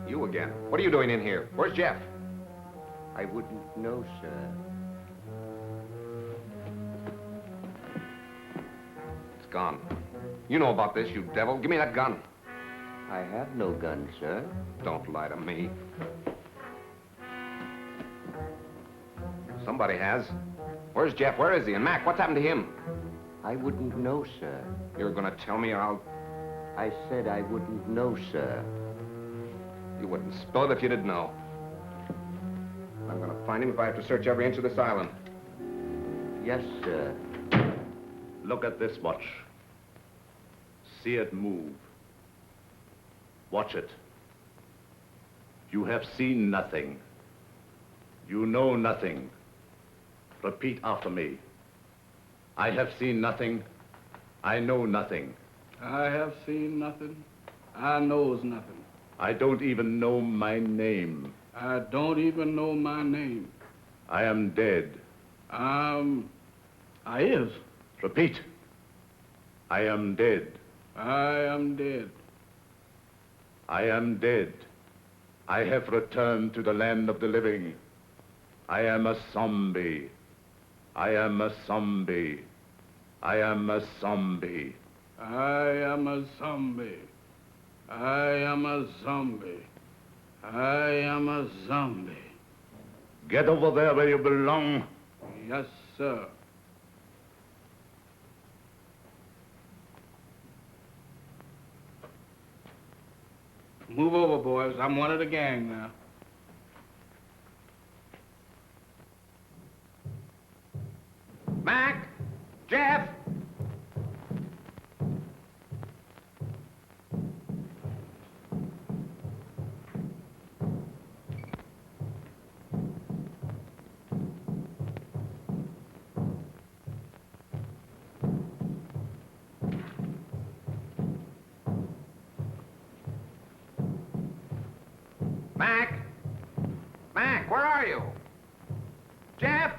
You again. What are you doing in here? Where's Jeff? I wouldn't know, sir. It's gone. You know about this, you devil. Give me that gun. I have no gun, sir. Don't lie to me. Somebody has. Where's Jeff? Where is he? And Mac, what's happened to him? I wouldn't know, sir. You're gonna tell me or I'll... I said I wouldn't know, sir. You wouldn't spill it if you didn't know. I'm going to find him if I have to search every inch of this island. Yes, sir. Look at this watch. See it move. Watch it. You have seen nothing. You know nothing. Repeat after me. I have seen nothing. I know nothing. I have seen nothing. I knows nothing. I don't even know my name. I don't even know my name. I am dead. I is. Repeat. I am dead. I am dead. I am dead. I have returned to the land of the living. I am a zombie. I am a zombie. I am a zombie. I am a zombie. I am a zombie. I am a zombie. Get over there where you belong. Yes, sir. Move over, boys. I'm one of the gang now. Mac! Jeff! Mac! Mac, where are you? Jeff!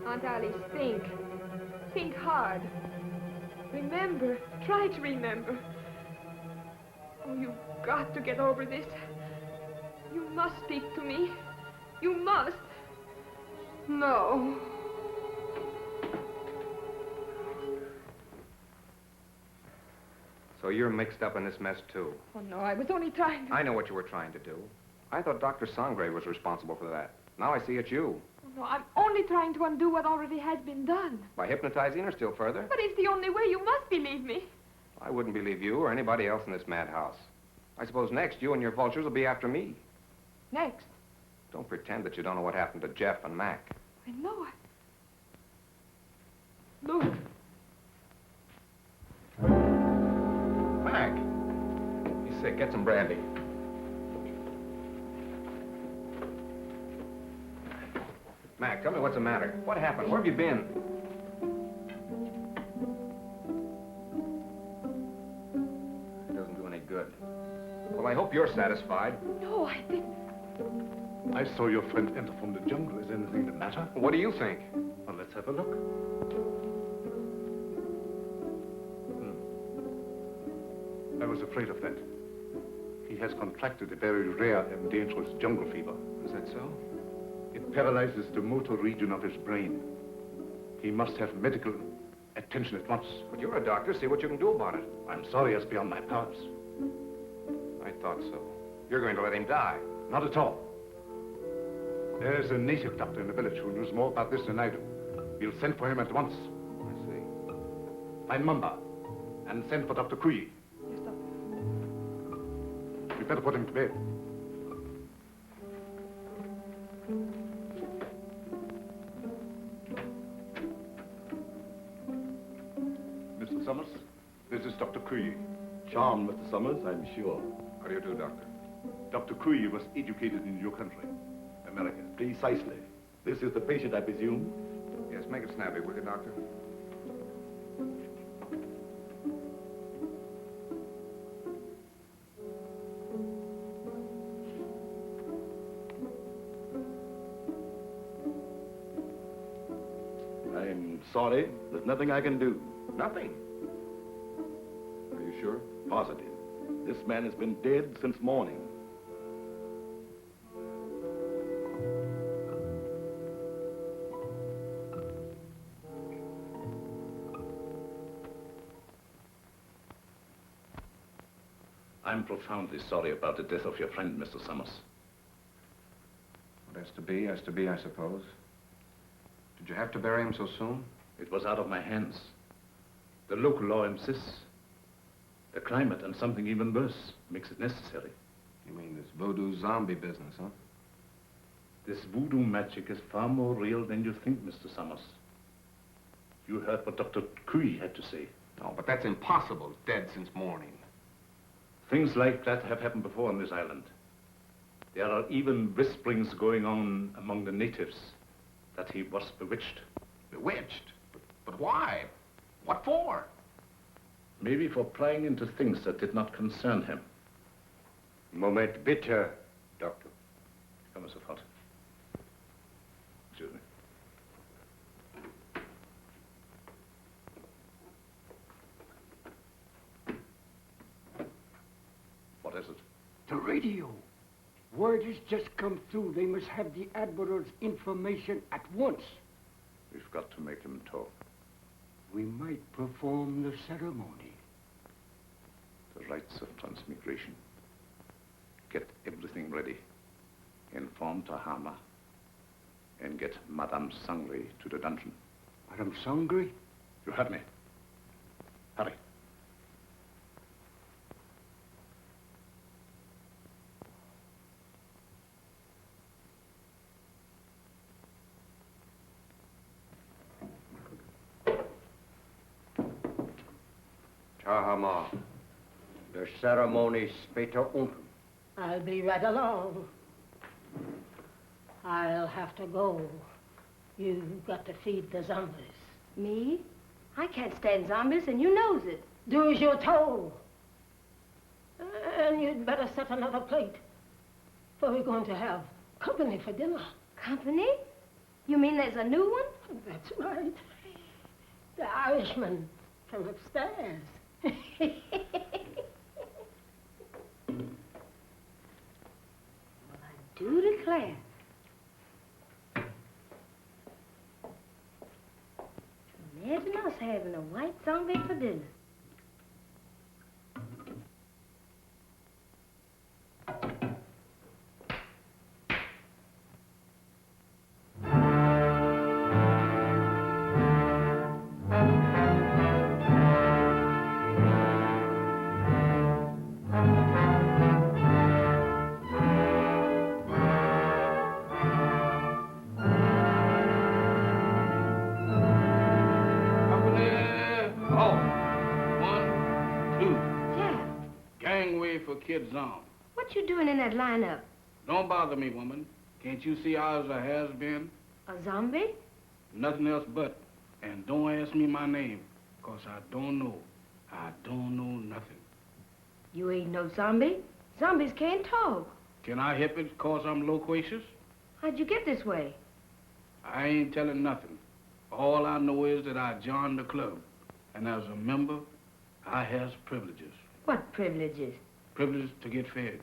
Aunt Alice, think. Think hard. Remember. Try to remember. Oh, you've got to get over this. You must speak to me. You must. No. So you're mixed up in this mess, too. Oh, no, I was only trying to... I know what you were trying to do. I thought Dr. Sangre was responsible for that. Now I see it's you. Oh, no, I'm only trying to undo what already has been done. By hypnotizing her still further? But it's the only way. You must believe me. I wouldn't believe you or anybody else in this madhouse. I suppose next you and your vultures will be after me. Next. Don't pretend that you don't know what happened to Jeff and Mac. I know it. Look. Mac! He's sick. Get some brandy. Mac, tell me what's the matter. What happened? Where have you been? It doesn't do any good. Well, I hope you're satisfied. No, I didn't. I saw your friend enter from the jungle. Is anything the matter? What do you think? Well, let's have a look. I was afraid of that. He has contracted a very rare and dangerous jungle fever. Is that so? It paralyzes the motor region of his brain. He must have medical attention at once. But you're a doctor. See what you can do about it. I'm sorry, it's beyond my powers. I thought so. You're going to let him die. Not at all. There's a native doctor in the village who knows more about this than I do. We'll send for him at once. I see. Find Mamba and send for Dr. Kuyi. Yes, Doctor. You better put him to bed. Mr. Summers, this is Dr. Kuyi. Charmed, Mr. Summers, I'm sure. How do you do, Doctor? Dr. Kuyi was educated in your country, America. Precisely. This is the patient, I presume? Yes, make it snappy, will you, Doctor? sorry. There's nothing I can do. Nothing. Are you sure? Positive. This man has been dead since morning. I'm profoundly sorry about the death of your friend, Mr. Summers. What has to be, I suppose. Did you have to bury him so soon? It was out of my hands. The local law insists. The climate and something even worse makes it necessary. You mean this voodoo zombie business, huh? This voodoo magic is far more real than you think, Mr. Summers. You heard what Dr. Cui had to say. No, but that's impossible. He's dead since morning. Things like that have happened before on this island. There are even whisperings going on among the natives that he was bewitched. Bewitched? But why? What for? Maybe for prying into things that did not concern him. Moment bitte, Doctor. Come sofort. Excuse me. What is it? The radio. Word has just come through. They must have the Admiral's information at once. We've got to make them talk. We might perform the ceremony. The rites of transmigration. Get everything ready. Inform Tahama. And get Madame Sangre to the dungeon. Madame Sangre? You heard me. Hurry. Tahama. The ceremony später unten. I'll be right along. I'll have to go. You've got to feed the zombies. Me? I can't stand zombies, and you knows it. Do as you're told. And you'd better set another plate. For we're going to have company for dinner. Company? You mean there's a new one? That's right. The Irishman from upstairs. Well, I do declare. Imagine us having a white zombie for dinner. Kids on. What you doing in that lineup? Don't bother me, woman. Can't you see ours a has-been? A zombie? Nothing else but. And don't ask me my name, 'cause I don't know. I don't know nothing. You ain't no zombie. Zombies can't talk. Can I help it 'cause I'm loquacious? How'd you get this way? I ain't telling nothing. All I know is that I joined the club. And as a member, I has privileges. What privileges? Privilege to get fed.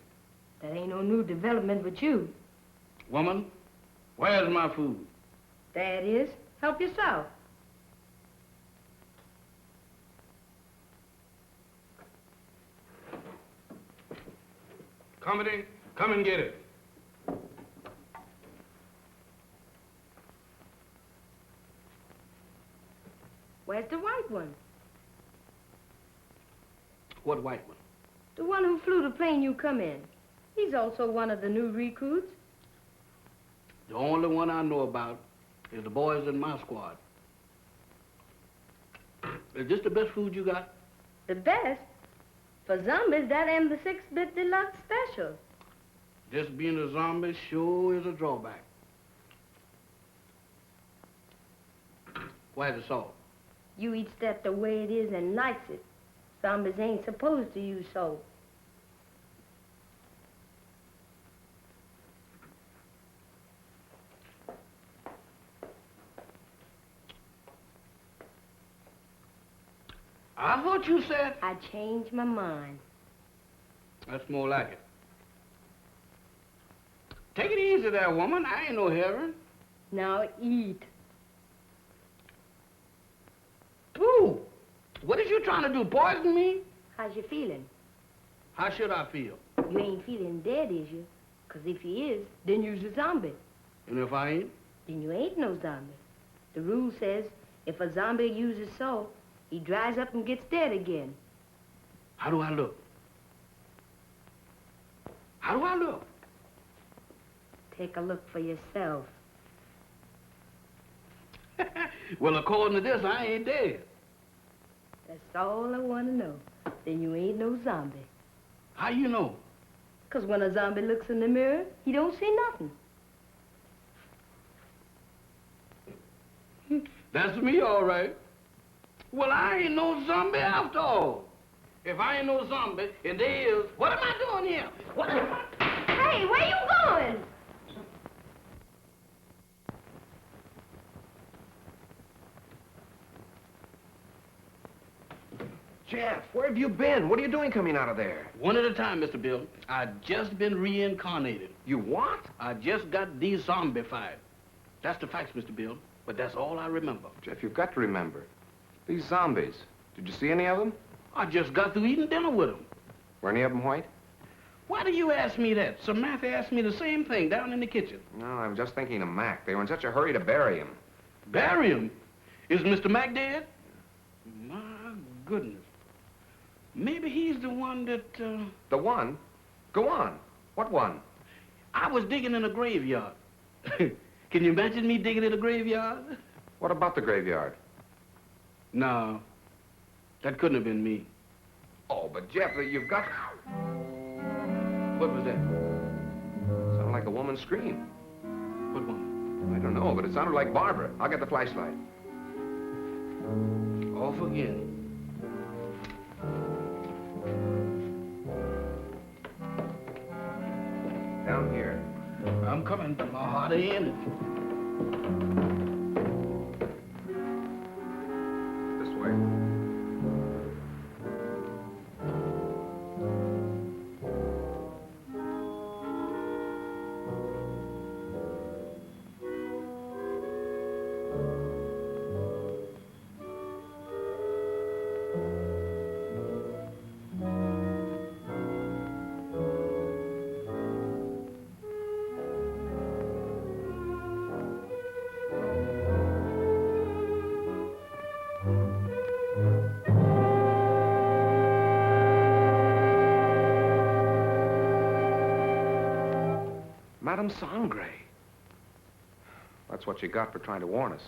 That ain't no new development with you. Woman, where's my food? There it is. Help yourself. Company, come and get it. Where's the white one? What white one? The one who flew the plane you come in. He's also one of the new recruits. The only one I know about is the boys in my squad. Is this the best food you got? The best? For zombies, that am the 6-bit deluxe special. This being a zombie sure is a drawback. Where's the salt? You eats that the way it is and likes it. Zombies ain't supposed to use salt. I thought you said... I changed my mind. That's more like it. Take it easy there, woman. I ain't no heron. Now eat. Ooh, what is you trying to do, poison me? How's you feeling? How should I feel? You ain't feeling dead, is you? 'Cause if you is, then you's a zombie. And if I ain't? Then you ain't no zombie. The rule says if a zombie uses salt, he dries up and gets dead again. How do I look? How do I look? Take a look for yourself. Well, according to this, I ain't dead. That's all I want to know. Then you ain't no zombie. How you know? 'Cause when a zombie looks in the mirror, he don't see nothing. That's me, all right. Well, I ain't no zombie after all. If I ain't no zombie, and there is, what am I doing here? What am I... Hey, where you going? Jeff, where have you been? What are you doing coming out of there? One at a time, Mr. Bill. I just been reincarnated. You what? I just got de-zombified. That's the facts, Mr. Bill. But that's all I remember. Jeff, you've got to remember. These zombies, did you see any of them? I just got through eating dinner with them. Were any of them white? Why do you ask me that? Samantha asked me the same thing down in the kitchen. No, I was just thinking of Mac. They were in such a hurry to bury him. Bury him? Is Mr. Mac dead? My goodness. Maybe he's the one that, The one? Go on. What one? I was digging in a graveyard. Can you imagine me digging in a graveyard? What about the graveyard? No, that couldn't have been me. Oh, but Jeff, you've got... What was that? Sounded like a woman's scream. What one? I don't know, but it sounded like Barbara. I'll get the flashlight. Off again. Down here. I'm coming, but my heart ain't in it. This way. Madame Sangre. That's what you got for trying to warn us.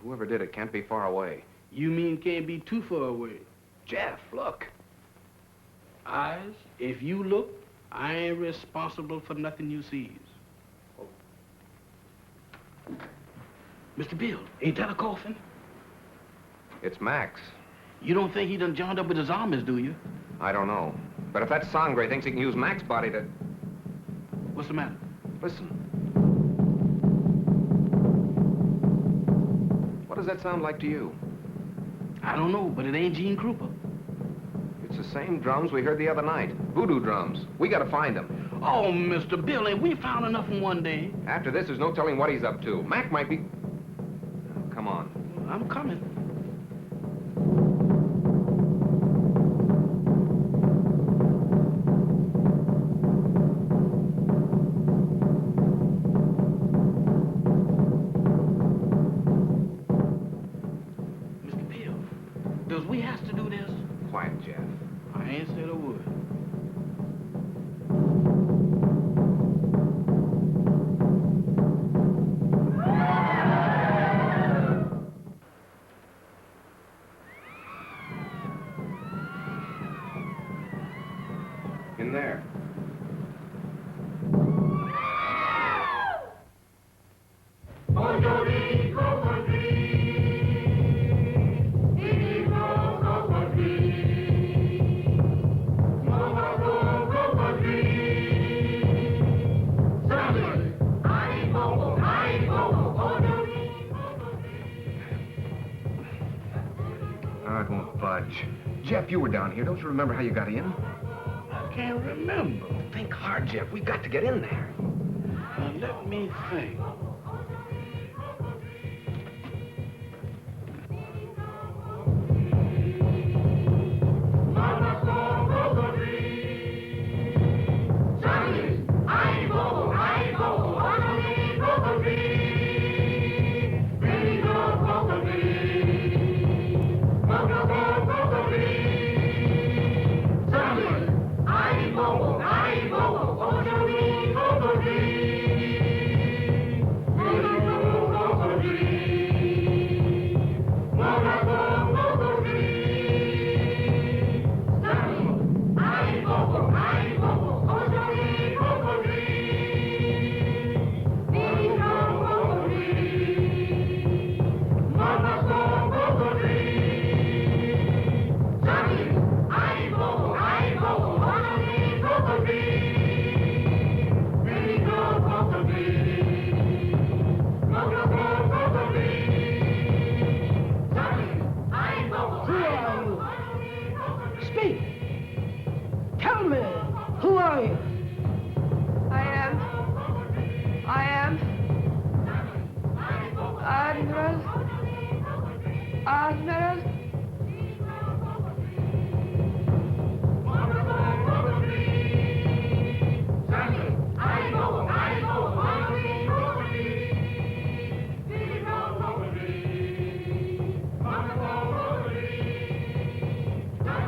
Whoever did it can't be far away. You mean can't be too far away? Jeff, look. Eyes, if you look, I ain't responsible for nothing you sees. Mr. Bill, ain't that a coffin? It's Max. You don't think he done joined up with his armies, do you? I don't know. But if that Sangre thinks he can use Mac's body to... What's the matter? Listen. What does that sound like to you? I don't know, but it ain't Gene Krupa. It's the same drums we heard the other night. Voodoo drums. We gotta find them. Oh, Mr. Bill, ain't we found enough in one day? After this, there's no telling what he's up to. Mac might be... Oh, come on. I'm coming. Quiet, Jeff. I ain't said a word. In there. Oh, it won't budge. Jeff, you were down here. Don't you remember how you got in? I can't remember. Think hard, Jeff. We've got to get in there. Now, let me think.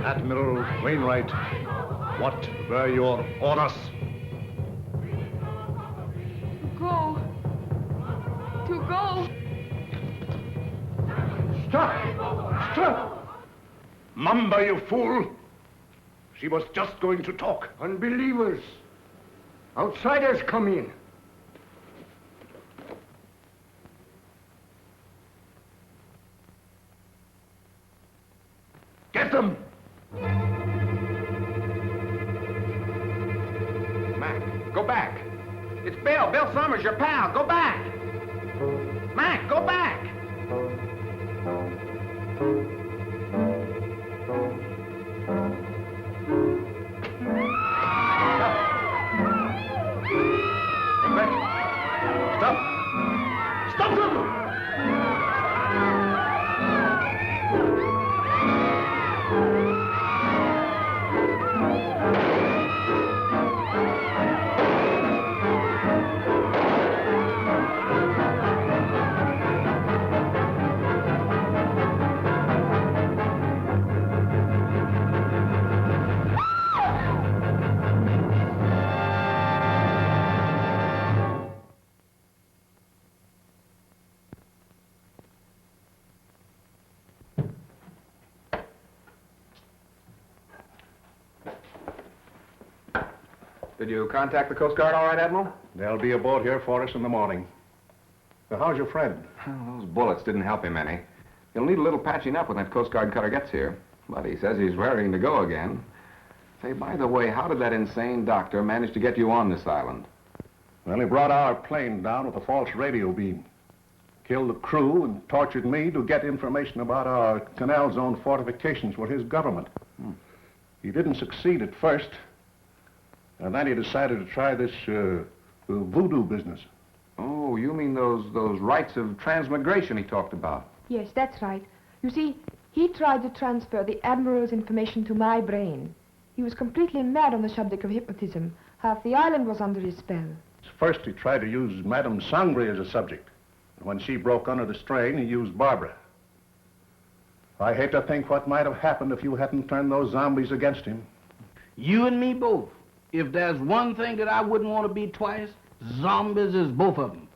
Admiral Wainwright, what were your orders? To go. Stop! Stop! Mamba, you fool! She was just going to talk. Unbelievers. Outsiders come in. Get them! Mac, go back. It's Bill. Bill Summers, your pal. Go back. Mac, go back. Stop! Stop them! Did you contact the Coast Guard all right, Admiral? They'll be aboard here for us in the morning. So how's your friend? Well, those bullets didn't help him any. He'll need a little patching up when that Coast Guard cutter gets here. But he says he's raring to go again. Say, by the way, how did that insane doctor manage to get you on this island? Well, he brought our plane down with a false radio beam. Killed the crew and tortured me to get information about our canal zone fortifications for his government. He didn't succeed at first. And then he decided to try this voodoo business. Oh, you mean those rites of transmigration he talked about? Yes, that's right. You see, he tried to transfer the Admiral's information to my brain. He was completely mad on the subject of hypnotism. Half the island was under his spell. First, he tried to use Madame Sangre as a subject. And when she broke under the strain, he used Barbara. I hate to think what might have happened if you hadn't turned those zombies against him. You and me both. If there's one thing that I wouldn't want to be twice, zombies is both of them.